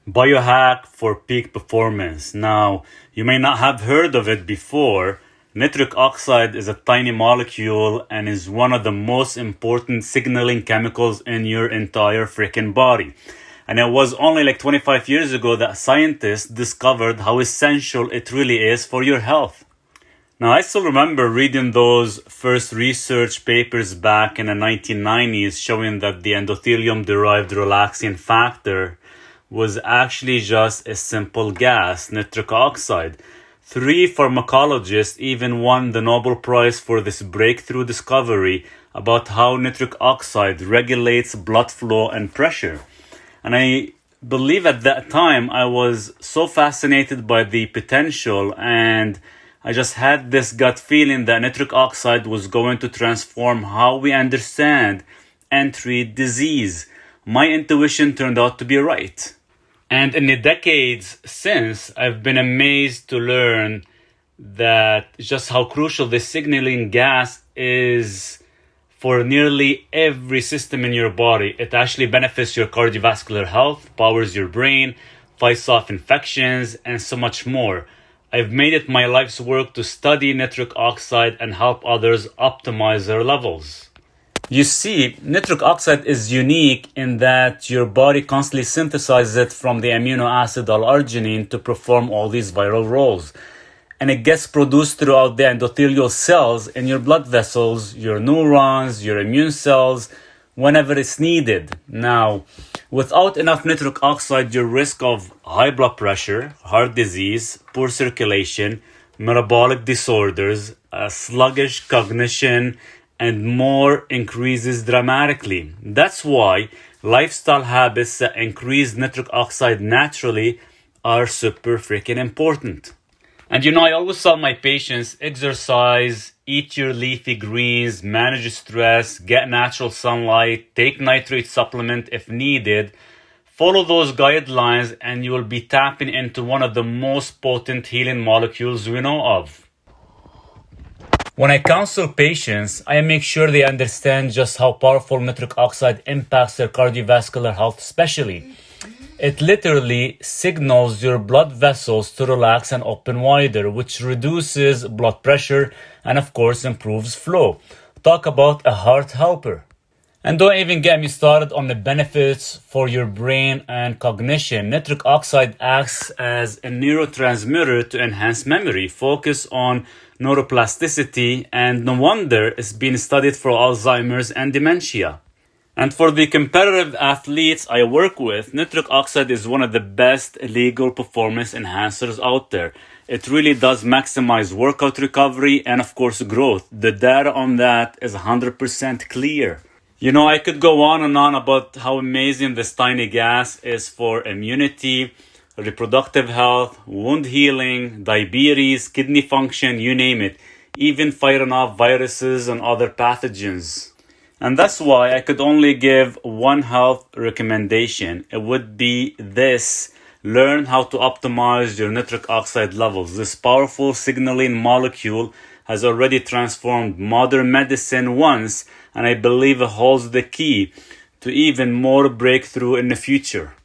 Biohack for peak performance. Now, you may not have heard of it before. Nitric oxide is a tiny molecule and is one of the most important signaling chemicals in your entire freaking body. And it was only like 25 years ago that scientists discovered how essential it really is for your health. Now, I still remember reading those first research papers back in the 1990s showing that the endothelium-derived relaxing factor was actually just a simple gas, nitric oxide. 3 pharmacologists even won the Nobel Prize for this breakthrough discovery about how nitric oxide regulates blood flow and pressure. And I believe at that time I was so fascinated by the potential, and I just had this gut feeling that nitric oxide was going to transform how we understand and treat disease. My intuition turned out to be right. And in the decades since, I've been amazed to learn that just how crucial this signaling gas is for nearly every system in your body. It actually benefits your cardiovascular health, powers your brain, fights off infections, and so much more. I've made it my life's work to study nitric oxide and help others optimize their levels. You see, nitric oxide is unique in that your body constantly synthesizes it from the amino acid L-arginine to perform all these viral roles. And it gets produced throughout the endothelial cells in your blood vessels, your neurons, your immune cells, whenever it's needed. Now, without enough nitric oxide, your risk of high blood pressure, heart disease, poor circulation, metabolic disorders, sluggish cognition, and more increases dramatically. That's why lifestyle habits that increase nitric oxide naturally are super freaking important. And I always tell my patients, exercise, eat your leafy greens, manage stress, get natural sunlight, take nitrate supplement if needed. Follow those guidelines and you will be tapping into one of the most potent healing molecules we know of. When I counsel patients, I make sure they understand just how powerful nitric oxide impacts their cardiovascular health especially. It literally signals your blood vessels to relax and open wider, which reduces blood pressure and of course improves flow. Talk about a heart helper. And don't even get me started on the benefits for your brain and cognition. Nitric oxide acts as a neurotransmitter to enhance memory, focus on neuroplasticity, and no wonder it's being studied for Alzheimer's and dementia. And for the competitive athletes I work with, nitric oxide is one of the best legal performance enhancers out there. It really does maximize workout recovery and of course growth. The data on that is 100% clear. I could go on and on about how amazing this tiny gas is for immunity, reproductive health, wound healing, diabetes, kidney function, you name it, even fighting off viruses and other pathogens. And that's why I could only give one health recommendation. It would be this: learn how to optimize your nitric oxide levels. This powerful signaling molecule has already transformed modern medicine once, and I believe it holds the key to even more breakthrough in the future.